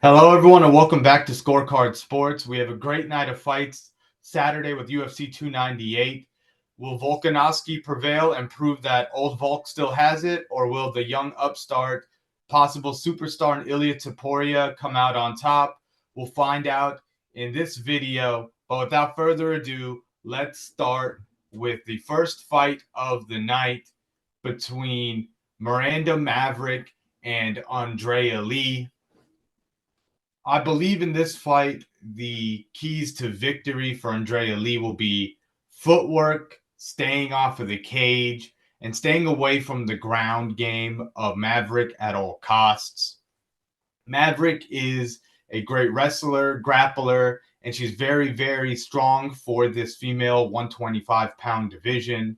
Hello, everyone, and welcome back to Scorecard Sports. We have a great night of fights Saturday with UFC 298. Will Volkanovski prevail and prove that old Volk still has it, or will the young upstart, possible superstar in Ilia Topuria come out on top? We'll find out in this video. But without further ado, let's start with the first fight of the night between Miranda Maverick and Andrea Lee. I believe in this fight, the keys to victory for Andrea Lee will be footwork, staying off of the cage, and staying away from the ground game of Maverick at all costs. Maverick is a great wrestler, grappler, and she's very, very strong for this female 125-pound division.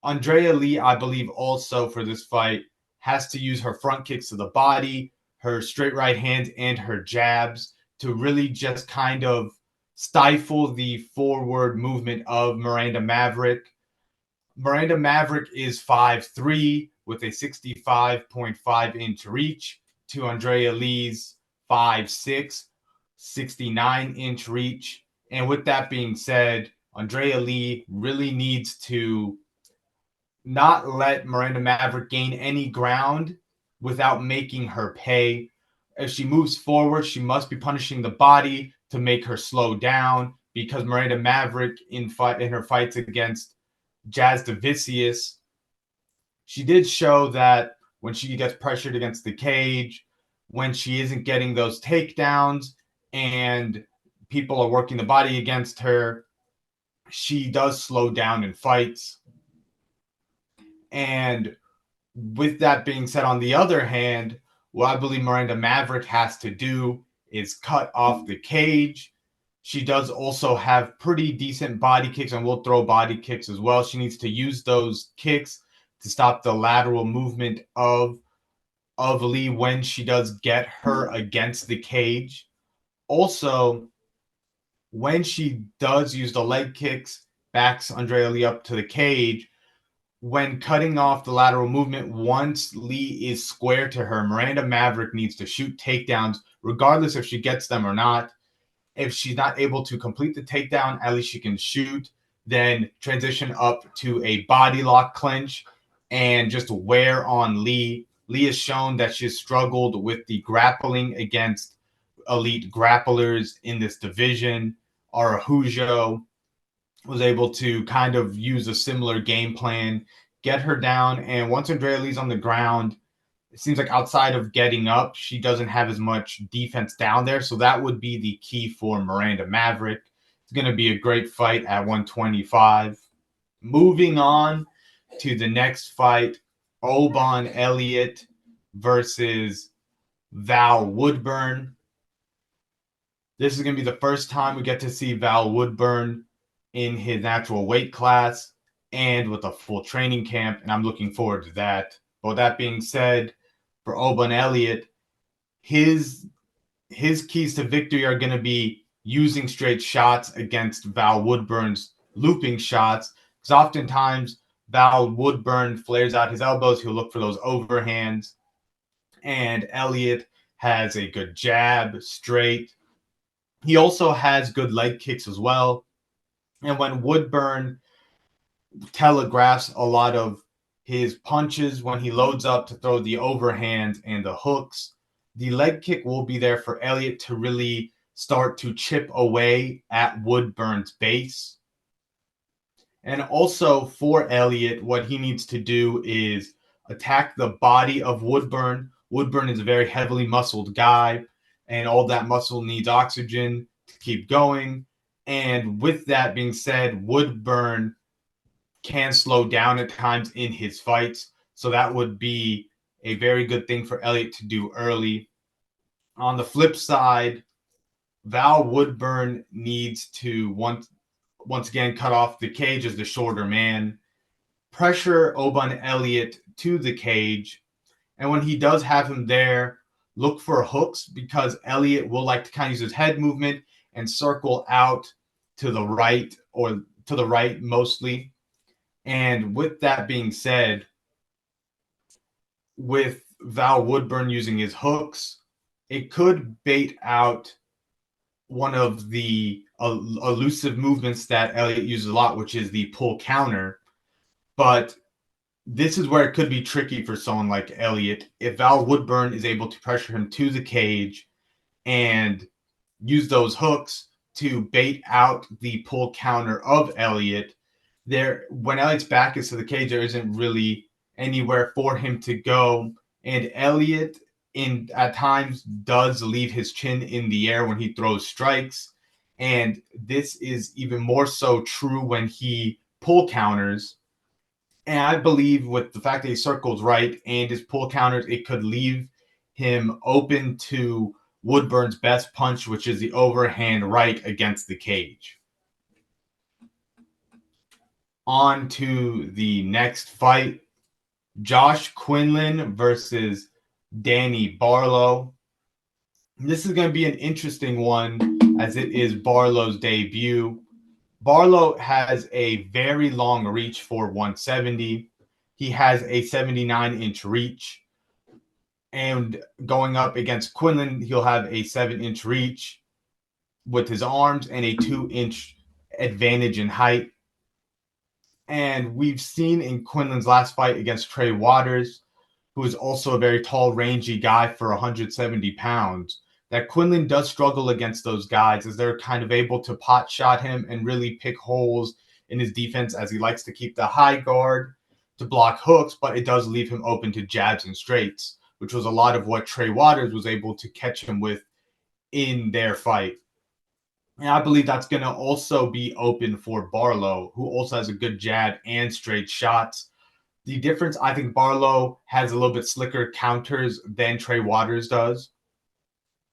Andrea Lee, I believe, also for this fight, has to use her front kicks to the body, her straight right hand, and her jabs to really just kind of stifle the forward movement of Miranda Maverick. Miranda Maverick is 5'3" with a 65.5-inch reach to Andrea Lee's 5'6", 69-inch reach. And with that being said, Andrea Lee really needs to not let Miranda Maverick gain any ground without making her pay. If she moves forward, she must be punishing the body to make her slow down, because Miranda Maverick in her fights against Jazz Davicius, she did show that when she gets pressured against the cage, when she isn't getting those takedowns and people are working the body against her, she does slow down in fights. And with that being said, on the other hand, what I believe Miranda Maverick has to do is cut off the cage. She does also have pretty decent body kicks and will throw body kicks as well. She needs to use those kicks to stop the lateral movement of Lee when she does get her against the cage. Also, when she does use the leg kicks, backs Andrea Lee up to the cage, when cutting off the lateral movement, once Lee is square to her, Miranda Maverick needs to shoot takedowns, regardless if she gets them or not. If she's not able to complete the takedown, at least she can shoot, then transition up to a body lock clinch and just wear on Lee. Lee has shown that she's struggled with the grappling against elite grapplers in this division. Araujo was able to kind of use a similar game plan, get her down, and once Andrea Lee's on the ground, it seems like outside of getting up, she doesn't have as much defense down there. So that would be the key for Miranda Maverick. It's going to be a great fight at 125. Moving on to the next fight, Oban Elliot versus Val Woodburn. This is going to be the first time we get to see Val Woodburn in his natural weight class and with a full training camp, and I'm looking forward to that. But with that being said, for Oban Elliot, his keys to victory are going to be using straight shots against Val Woodburn's looping shots, because oftentimes Val Woodburn flares out his elbows. He'll look for those overhands, and Elliot has a good jab, straight. He also has good leg kicks as well. And when Woodburn telegraphs a lot of his punches, when he loads up to throw the overhand and the hooks, the leg kick will be there for Elliot to really start to chip away at Woodburn's base. And also for Elliot, what he needs to do is attack the body of Woodburn. Woodburn is a very heavily muscled guy, and all that muscle needs oxygen to keep going. And with that being said, Woodburn can slow down at times in his fights. So that would be a very good thing for Elliot to do early. On the flip side, Val Woodburn needs to once again cut off the cage as the shorter man, pressure Oban Elliot to the cage, and when he does have him there, look for hooks, because Elliot will like to kind of use his head movement and circle out to the right, or to the right mostly. And with that being said, with Val Woodburn using his hooks, it could bait out one of the elusive movements that Elliot uses a lot, which is the pull counter. But this is where it could be tricky for someone like Elliot. If Val Woodburn is able to pressure him to the cage and use those hooks to bait out the pull counter of Elliot, when Elliot's back is to the cage, there isn't really anywhere for him to go. And Elliot, at times, does leave his chin in the air when he throws strikes. And this is even more so true when he pull counters. And I believe with the fact that he circles right and his pull counters, it could leave him open to Woodburn's best punch, which is the overhand right against the cage. On to the next fight. Josh Quinlan versus Danny Barlow. This is going to be an interesting one as it is Barlow's debut. Barlow has a very long reach for 170. He has a 79-inch reach. And going up against Quinlan, he'll have a 7-inch reach with his arms and a 2-inch advantage in height. And we've seen in Quinlan's last fight against Trey Waters, who is also a very tall, rangy guy for 170 pounds, that Quinlan does struggle against those guys as they're kind of able to pot shot him and really pick holes in his defense, as he likes to keep the high guard to block hooks, but it does leave him open to jabs and straights, which was a lot of what Trey Waters was able to catch him with in their fight. And I believe that's going to also be open for Barlow, who also has a good jab and straight shots. The difference, I think Barlow has a little bit slicker counters than Trey Waters does.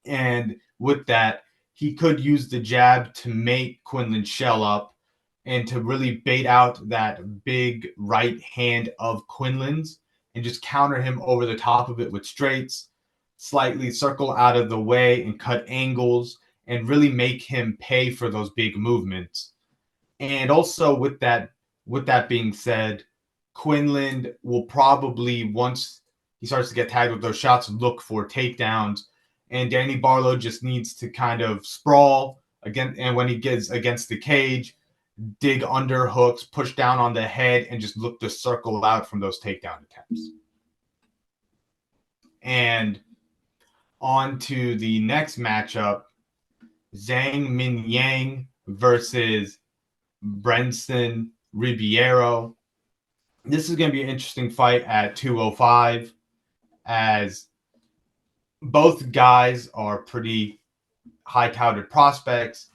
And with that, he could use the jab to make Quinlan shell up and to really bait out that big right hand of Quinlan's and just counter him over the top of it with straights, slightly circle out of the way and cut angles, and really make him pay for those big movements. And also with that being said, Quinlan will probably, once he starts to get tagged with those shots, look for takedowns. And Danny Barlow just needs to kind of sprawl again. And when he gets against the cage, dig under hooks, push down on the head, and just look to circle out from those takedown attempts. And on to the next matchup, Zhang Mingyang versus Brendson Ribeiro. This is going to be an interesting fight at 205, as both guys are pretty high-touted prospects.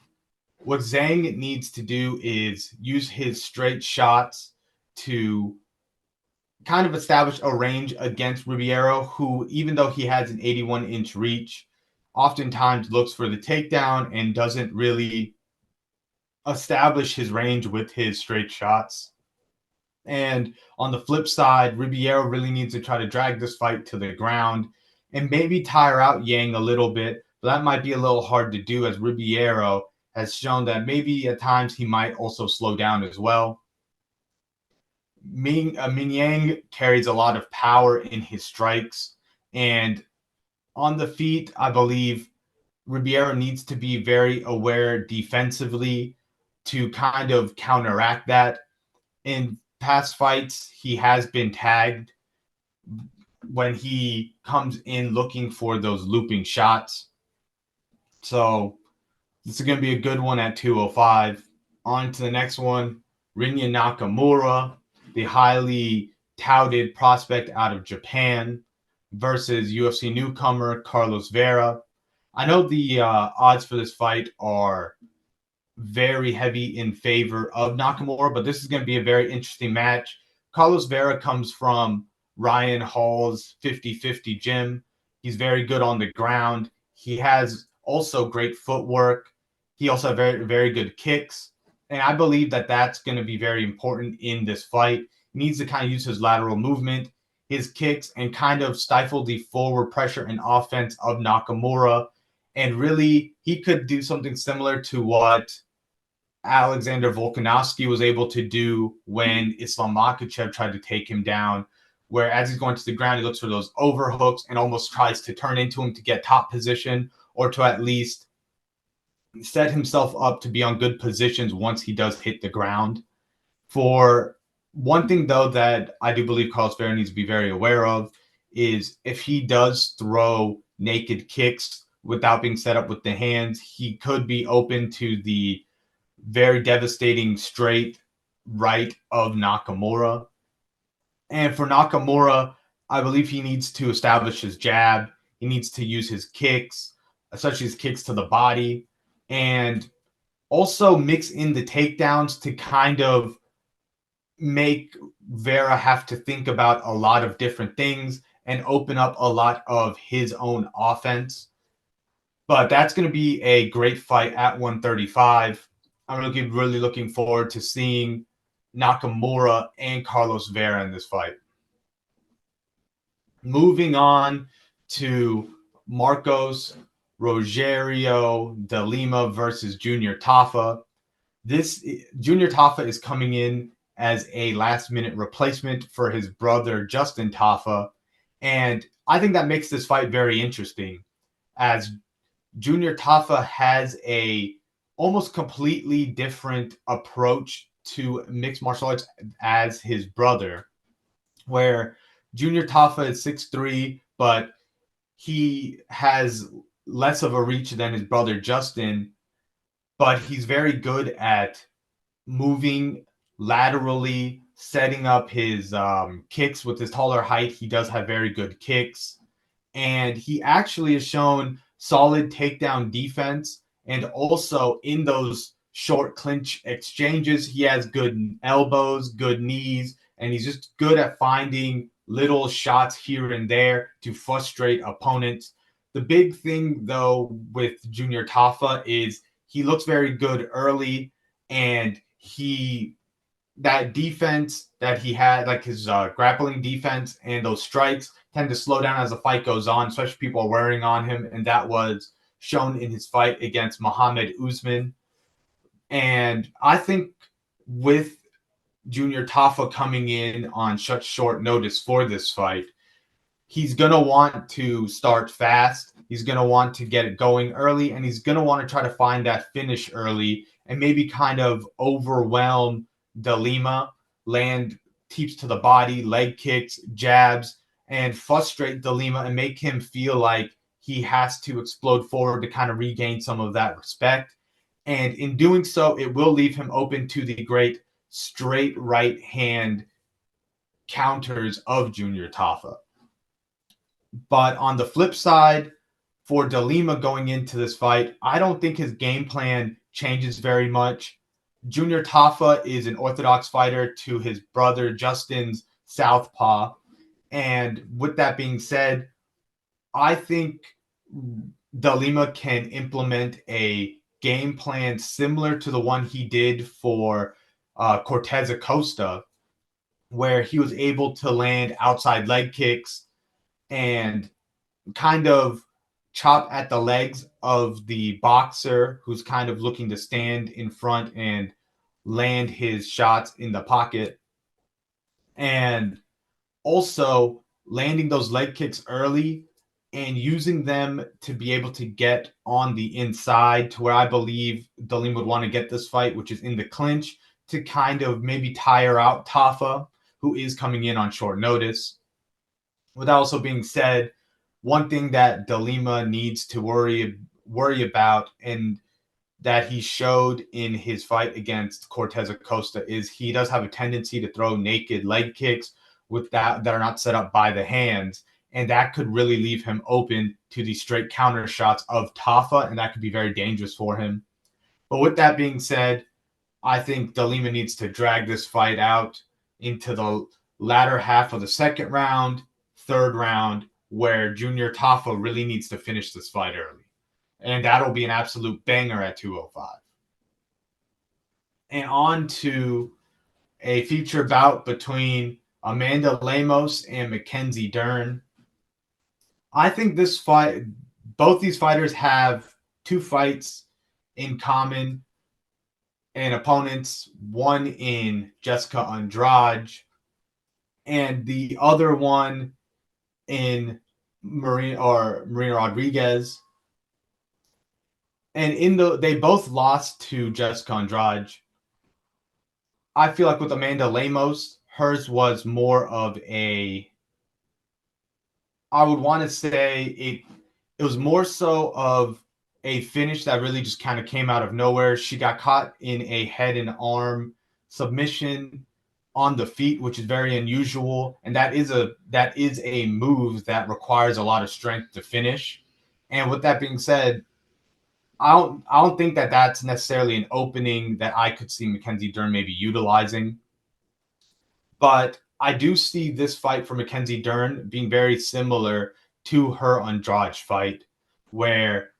What Zhang needs to do is use his straight shots to kind of establish a range against Ribeiro, who, even though he has an 81-inch reach, oftentimes looks for the takedown and doesn't really establish his range with his straight shots. And on the flip side, Ribeiro really needs to try to drag this fight to the ground and maybe tire out Yang a little bit. But that might be a little hard to do, as Ribeiro has shown that maybe at times he might also slow down as well. Mingyang carries a lot of power in his strikes. And on the feet, I believe Ribeiro needs to be very aware defensively to kind of counteract that. In past fights, he has been tagged when he comes in looking for those looping shots. So this is going to be a good one at 205. On to the next one, Rinya Nakamura, the highly touted prospect out of Japan, versus UFC newcomer Carlos Vera. I know the odds for this fight are very heavy in favor of Nakamura, but this is going to be a very interesting match. Carlos Vera comes from Ryan Hall's 50-50 gym. He's very good on the ground. He has also great footwork. He also has very, very good kicks. And I believe that that's going to be very important in this fight. He needs to kind of use his lateral movement, his kicks, and kind of stifle the forward pressure and offense of Nakamura. And really, he could do something similar to what Alexander Volkanovski was able to do when Islam Makhachev tried to take him down, where as he's going to the ground, he looks for those overhooks and almost tries to turn into him to get top position or to at least set himself up to be on good positions once he does hit the ground. For one thing, though, that I do believe Carlos Vera needs to be very aware of is if he does throw naked kicks without being set up with the hands, he could be open to the very devastating straight right of Nakamura. And for Nakamura, I believe he needs to establish his jab. He needs to use his kicks, especially his kicks to the body, and also mix in the takedowns to kind of make Vera have to think about a lot of different things and open up a lot of his own offense. But that's going to be a great fight at 135. I'm really looking forward to seeing Nakamura and Carlos Vera in this fight. Moving on to Marcos Rogerio de Lima versus Junior Tafa. This Junior Tafa is coming in as a last-minute replacement for his brother Justin Tafa, and I think that makes this fight very interesting, as Junior Tafa has a almost completely different approach to mixed martial arts as his brother, where Junior Tafa is 6'3", but he has less of a reach than his brother Justin, but he's very good at moving laterally, setting up his kicks with his taller height. He does have very good kicks, and he actually has shown solid takedown defense, and also in those short clinch exchanges, he has good elbows, good knees, and he's just good at finding little shots here and there to frustrate opponents. The big thing, though, with Junior Tafa is he looks very good early, and that defense that he had, like his grappling defense and those strikes, tend to slow down as the fight goes on, especially people are wearing on him, and that was shown in his fight against Muhammad Usman. And I think with Junior Tafa coming in on such short notice for this fight, he's going to want to start fast. He's going to want to get it going early, and he's going to want to try to find that finish early and maybe kind of overwhelm De Lima, land teeps to the body, leg kicks, jabs, and frustrate De Lima and make him feel like he has to explode forward to kind of regain some of that respect. And in doing so, it will leave him open to the great straight right hand counters of Junior Tafa. But on the flip side, for De Lima going into this fight, I don't think his game plan changes very much. Junior Tafa is an orthodox fighter to his brother Justin's southpaw. And with that being said, I think De Lima can implement a game plan similar to the one he did for Cortez Acosta, where he was able to land outside leg kicks and kind of chop at the legs of the boxer who's kind of looking to stand in front and land his shots in the pocket. And also landing those leg kicks early and using them to be able to get on the inside to where I believe De Lima would want to get this fight, which is in the clinch, to kind of maybe tire out Tafa, who is coming in on short notice. With that also being said, one thing that De Lima needs to worry about, and that he showed in his fight against Cortez Acosta, is he does have a tendency to throw naked leg kicks with that are not set up by the hands, and that could really leave him open to the straight counter shots of Tafa, and that could be very dangerous for him. But with that being said, I think De Lima needs to drag this fight out into the latter half of the second round, third round, where Junior Tafa really needs to finish this fight early. And that'll be an absolute banger at 205. And on to a feature bout between Amanda Lemos and Mackenzie Dern. I think this fight, both these fighters have two fights in common and opponents, one in Jessica Andrade and the other one in Marina Rodriguez. And they both lost to Jessica Andrade. I feel like with Amanda Lemos, hers was more of I would want to say it was more so of a finish that really just kind of came out of nowhere. She got caught in a head and arm submission on the feet, which is very unusual, and that is a move that requires a lot of strength to finish. And with that being said, I don't think that that's necessarily an opening that I could see Mackenzie Dern maybe utilizing. But I do see this fight for Mackenzie Dern being very similar to her Andrade fight, where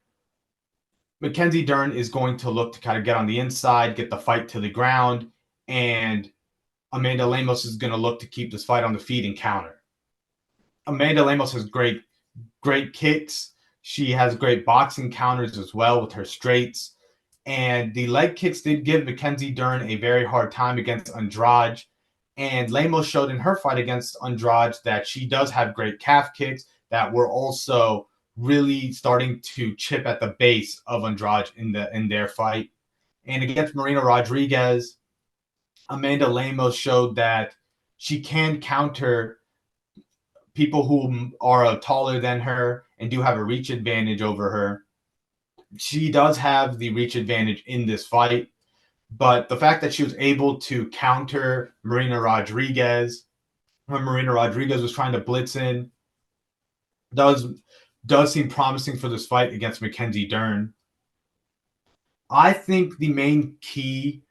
Mackenzie Dern is going to look to kind of get on the inside, get the fight to the ground, and Amanda Lemos is going to look to keep this fight on the feet and counter. Amanda Lemos has great kicks. She has great boxing counters as well with her straights. And the leg kicks did give Mackenzie Dern a very hard time against Andrade. And Lemos showed in her fight against Andrade that she does have great calf kicks that were also really starting to chip at the base of Andrade in their fight. And against Marina Rodriguez, Amanda Lemos showed that she can counter people who are taller than her and do have a reach advantage over her. She does have the reach advantage in this fight, but the fact that she was able to counter Marina Rodriguez when Marina Rodriguez was trying to blitz in does seem promising for this fight against Mackenzie Dern. I think the main key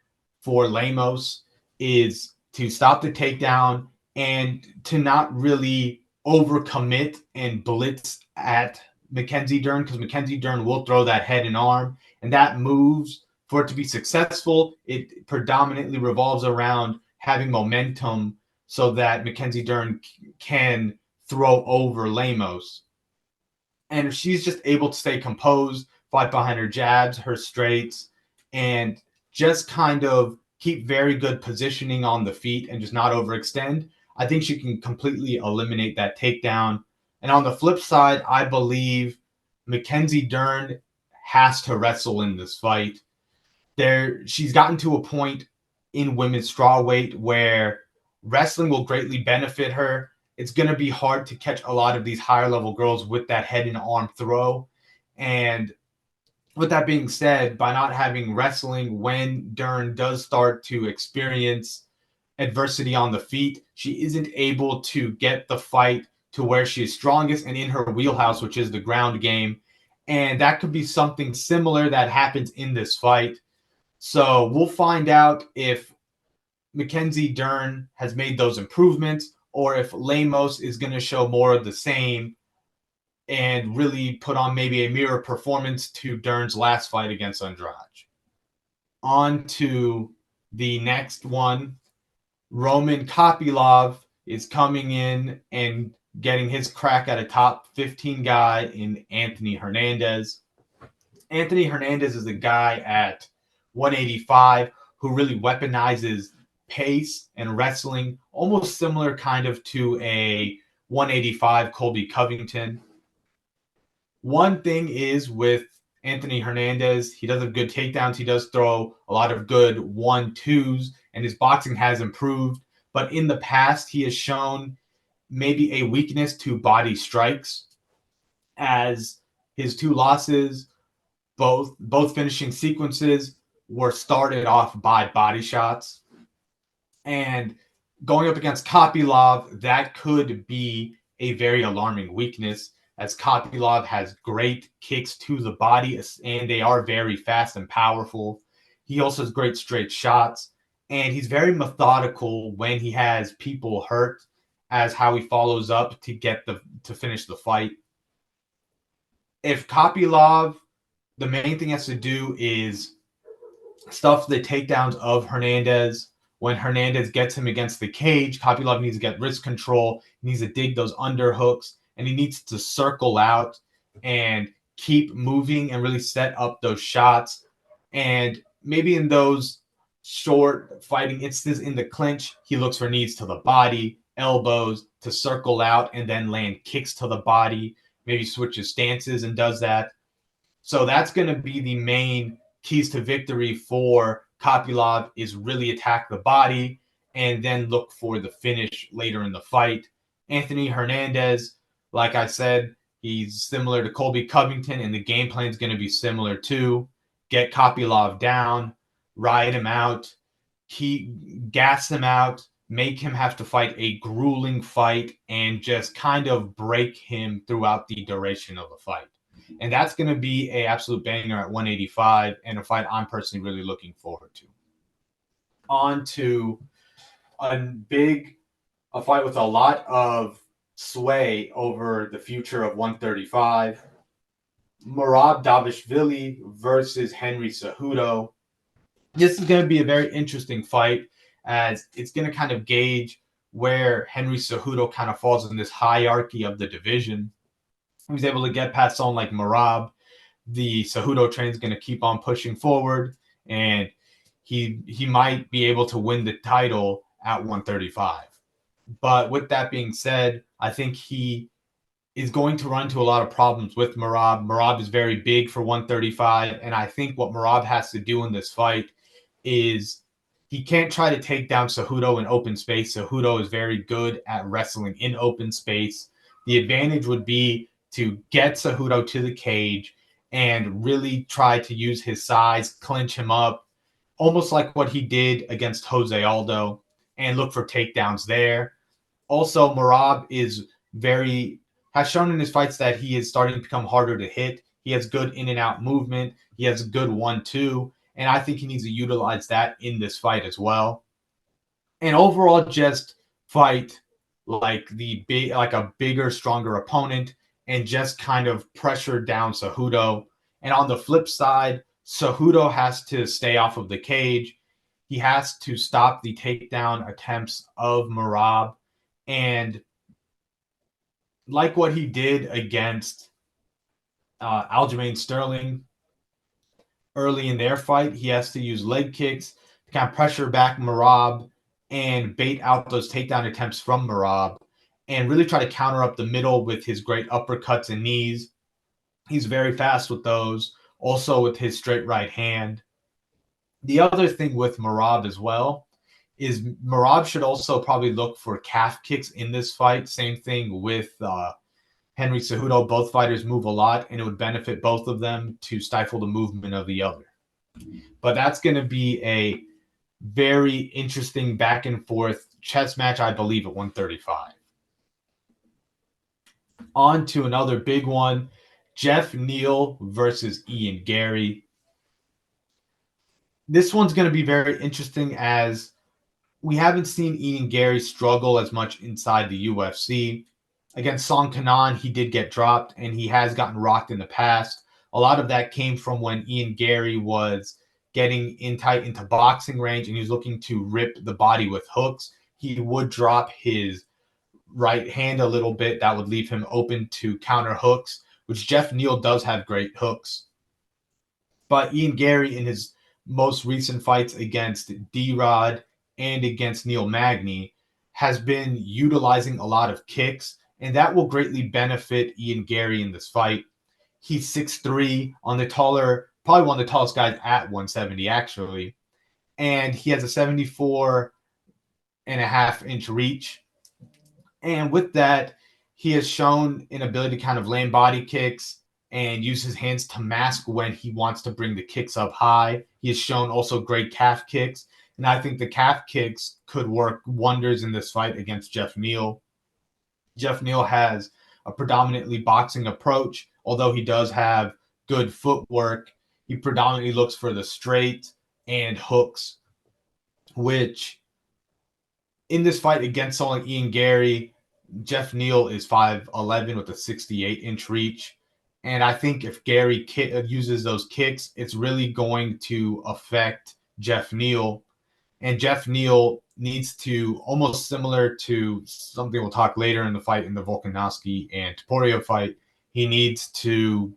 for Lemos is to stop the takedown and to not really overcommit and blitz at Mackenzie Dern, because Mackenzie Dern will throw that head and arm, and that moves, for it to be successful, it predominantly revolves around having momentum so that Mackenzie Dern can throw over Lemos. And if she's just able to stay composed, fight behind her jabs, her straights, and just kind of keep very good positioning on the feet and just not overextend, I think she can completely eliminate that takedown. And on the flip side, I believe Mackenzie Dern has to wrestle in this fight. She's gotten to a point in women's strawweight where wrestling will greatly benefit her. It's going to be hard to catch a lot of these higher level girls with that head and arm throw. And with that being said, by not having wrestling, when Dern does start to experience adversity on the feet, she isn't able to get the fight to where she is strongest and in her wheelhouse, which is the ground game. And that could be something similar that happens in this fight. So we'll find out if Mackenzie Dern has made those improvements or if Lemos is going to show more of the same and really put on maybe a mirror performance to Dern's last fight against Andrade. On to the next one. Roman Kopylov is coming in and getting his crack at a top 15 guy in Anthony Hernandez. Anthony Hernandez is a guy at 185 who really weaponizes pace and wrestling, almost similar kind of to a 185 Colby Covington. One thing is with Anthony Hernandez, he does have good takedowns. He does throw a lot of good 1-2s, and his boxing has improved. But in the past, he has shown maybe a weakness to body strikes, as his two losses, both finishing sequences, were started off by body shots. And going up against Kopylov, that could be a very alarming weakness, as Kopylov has great kicks to the body, and they are very fast and powerful. He also has great straight shots, and he's very methodical when he has people hurt, as how he follows up to finish the fight. If Kopylov, the main thing he has to do is stuff the takedowns of Hernandez. When Hernandez gets him against the cage, Kopylov needs to get wrist control, he needs to dig those underhooks, and he needs to circle out and keep moving and really set up those shots. And maybe in those short fighting instances in the clinch, he looks for knees to the body. elbows to circle out and then land kicks to the body, maybe switches stances and does that. So that's going to be the main keys to victory for Kopylov, is really attack the body and then look for the finish later in the fight. Anthony Hernandez, like I said, he's similar to Colby Covington, and the game plan is going to be similar too. Get Kopylov down, ride him out, gas him out, make him have to fight a grueling fight, and just kind of break him throughout the duration of the fight. And that's going to be an absolute banger at 185, and a fight I'm personally really looking forward to. On to a fight with a lot of sway over the future of 135. Merab Dvalishvili versus Henry Cejudo. This is going to be a very interesting fight, as it's going to kind of gauge where Henry Cejudo kind of falls in this hierarchy of the division. He's able to get past someone like Merab. The Cejudo train is going to keep on pushing forward, and he might be able to win the title at 135. But with that being said, I think he is going to run into a lot of problems with Merab. Merab is very big for 135, and I think what Merab has to do in this fight is he can't try to take down Cejudo in open space. Cejudo is very good at wrestling in open space. The advantage would be to get Cejudo to the cage and really try to use his size, clinch him up, almost like what he did against Jose Aldo, and look for takedowns there. Also, Merab has shown in his fights that he is starting to become harder to hit. He has good in and out movement. He has a good 1-2, and I think he needs to utilize that in this fight as well. And overall, just fight like a bigger, stronger opponent, and just kind of pressure down Cejudo. And on the flip side, Cejudo has to stay off of the cage. He has to stop the takedown attempts of Merab. And like what he did against Aljamain Sterling early in their fight, he has to use leg kicks to kind of pressure back Merab and bait out those takedown attempts from Merab, and really try to counter up the middle with his great uppercuts and knees. He's very fast with those, also with his straight right hand. The other thing with Merab as well is Merab should also probably look for calf kicks in this fight. Same thing with Henry Cejudo. Both fighters move a lot, and it would benefit both of them to stifle the movement of the other. But that's going to be a very interesting back and forth chess match, I believe, at 135. On to another big one, Geoff Neal versus Ian Garry. This one's going to be very interesting, as we haven't seen Ian Garry struggle as much inside the UFC. Against Song Kanan, he did get dropped, and he has gotten rocked in the past. A lot of that came from when Ian Garry was getting in tight into boxing range, and he was looking to rip the body with hooks. He would drop his right hand a little bit. That would leave him open to counter hooks, which Geoff Neal does have great hooks. But Ian Garry, in his most recent fights against D-Rod and against Neil Magny, has been utilizing a lot of kicks, and that will greatly benefit Ian Garry in this fight. He's 6'3", probably one of the tallest guys at 170, actually. And he has a 74.5-inch reach. And with that, he has shown an ability to kind of land body kicks and use his hands to mask when he wants to bring the kicks up high. He has shown also great calf kicks, and I think the calf kicks could work wonders in this fight against Geoff Neal. Geoff Neal has a predominantly boxing approach, although he does have good footwork. He predominantly looks for the straight and hooks, which in this fight against someone like Ian Garry, Geoff Neal is 5'11" with a 68-inch reach. And I think if Garry uses those kicks, it's really going to affect Geoff Neal. And Geoff Neal needs to, almost similar to something we'll talk later in the fight, in the Volkanovski and Topuria fight, he needs to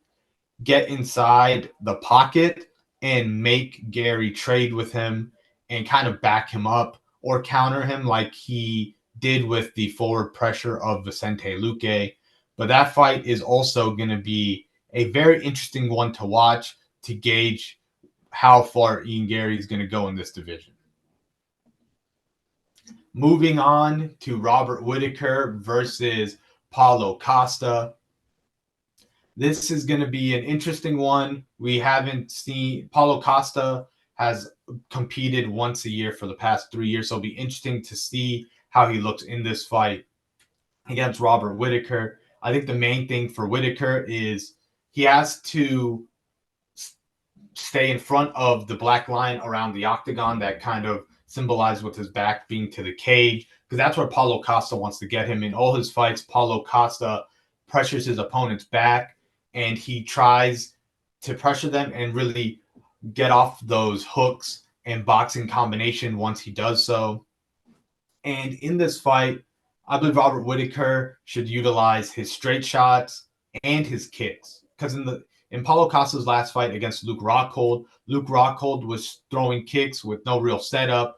get inside the pocket and make Garry trade with him and kind of back him up or counter him like he did with the forward pressure of Vicente Luque. But that fight is also going to be a very interesting one to watch to gauge how far Ian Garry is going to go in this division. Moving on to Robert Whittaker versus Paulo Costa. This is going to be an interesting one. We haven't seen Paulo Costa has competed once a year for the past 3 years, so it'll be interesting to see how he looks in this fight against Robert Whittaker. I think the main thing for Whittaker is he has to stay in front of the black line around the octagon that kind of symbolized with his back being to the cage, because that's where Paulo Costa wants to get him. In all his fights, Paulo Costa pressures his opponent's back, and he tries to pressure them and really get off those hooks and boxing combination once he does so. And in this fight, I believe Robert Whittaker should utilize his straight shots and his kicks, because in Paulo Costa's last fight against Luke Rockhold was throwing kicks with no real setup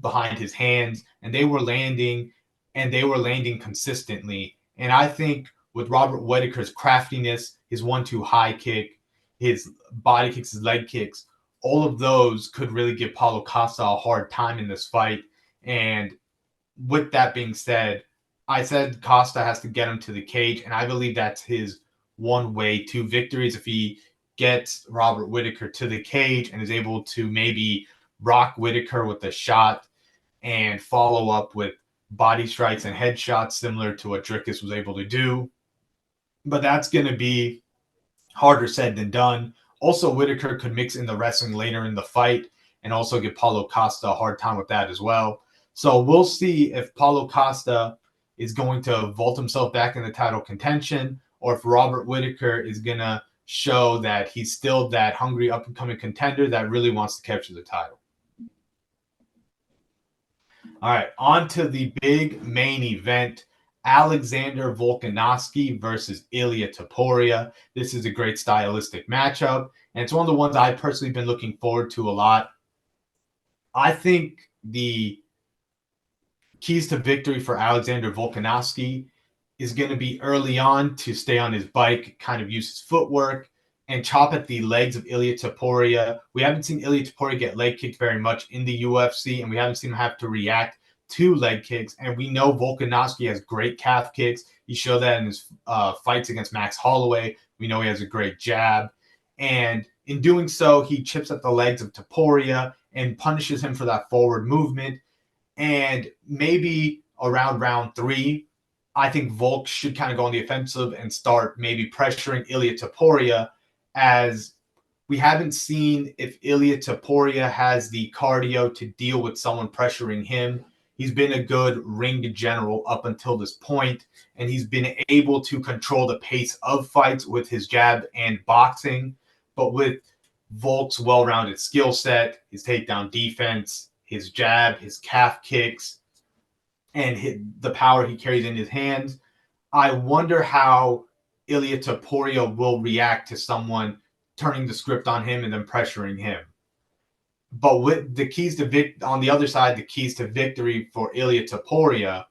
behind his hands, and they were landing consistently. And I think with Robert Whittaker's craftiness, his 1-2 high kick, his body kicks, his leg kicks, all of those could really give Paulo Costa a hard time in this fight. And with that being said, I said Costa has to get him to the cage, and I believe that's his one way to victories if he gets Robert Whittaker to the cage and is able to maybe rock Whittaker with a shot and follow up with body strikes and headshots similar to what Dricus was able to do. But that's going to be harder said than done. Also, Whittaker could mix in the wrestling later in the fight and also give Paulo Costa a hard time with that as well. So we'll see if Paulo Costa is going to vault himself back in the title contention, or if Robert Whittaker is going to show that he's still that hungry up-and-coming contender that really wants to capture the title. All right, on to the big main event, Alexander Volkanovski versus Ilia Topuria. This is a great stylistic matchup, and it's one of the ones I've personally been looking forward to a lot. I think the keys to victory for Alexander Volkanovski is going to be early on to stay on his bike, kind of use his footwork, and chop at the legs of Ilia Topuria. We haven't seen Ilia Topuria get leg kicked very much in the UFC, and we haven't seen him have to react to leg kicks. And we know Volkanovski has great calf kicks. He showed that in his fights against Max Holloway. We know he has a great jab. And in doing so, he chips at the legs of Topuria and punishes him for that forward movement. And maybe around round 3, I think Volk should kind of go on the offensive and start maybe pressuring Ilia Topuria, as we haven't seen if Ilia Topuria has the cardio to deal with someone pressuring him. He's been a good ring general up until this point, and he's been able to control the pace of fights with his jab and boxing. But with Volk's well-rounded skill set, his takedown defense, his jab, his calf kicks, and the power he carries in his hands, I wonder how Ilia Topuria will react to someone turning the script on him and then pressuring him. But with the keys to on the other side, the keys to victory for Ilia Topuria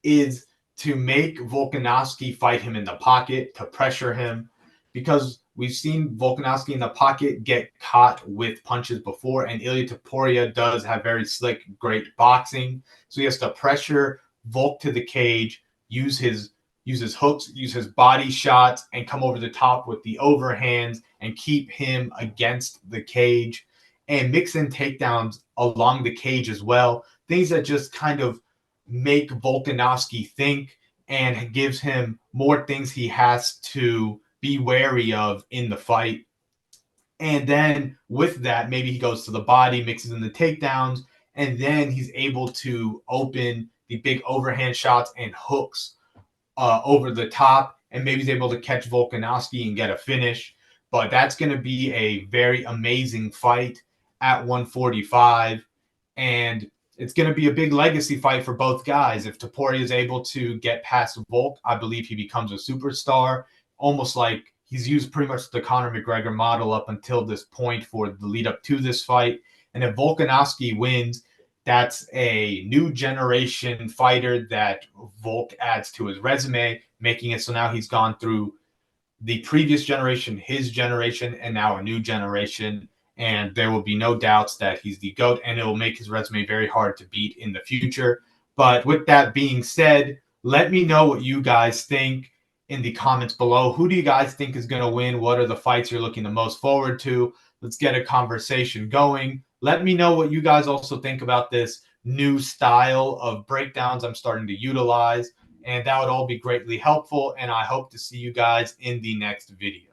is to make Volkanovski fight him in the pocket, to pressure him, because we've seen Volkanovski in the pocket get caught with punches before, and Ilia Topuria does have very slick, great boxing. So he has to pressure Volk to the cage, use his hooks, use his body shots, and come over the top with the overhands and keep him against the cage, and mix in takedowns along the cage as well. Things that just kind of make Volkanovski think and gives him more things he has to be wary of in the fight. And then with that, maybe he goes to the body, mixes in the takedowns, and then he's able to open the big overhand shots and hooks over the top, and maybe he's able to catch Volkanovski and get a finish. But that's going to be a very amazing fight at 145, and it's going to be a big legacy fight for both guys. If Topuria is able to get past Volk, I believe he becomes a superstar, almost like he's used pretty much the Conor McGregor model up until this point for the lead up to this fight. And if Volkanovski wins, That's a new generation fighter that Volk adds to his resume, making it so now he's gone through the previous generation, his generation, and now a new generation. And there will be no doubts that he's the GOAT, and it will make his resume very hard to beat in the future. But with that being said, let me know what you guys think in the comments below. Who do you guys think is going to win? What are the fights you're looking the most forward to? Let's get a conversation going. Let me know what you guys also think about this new style of breakdowns I'm starting to utilize. And that would all be greatly helpful. And I hope to see you guys in the next video.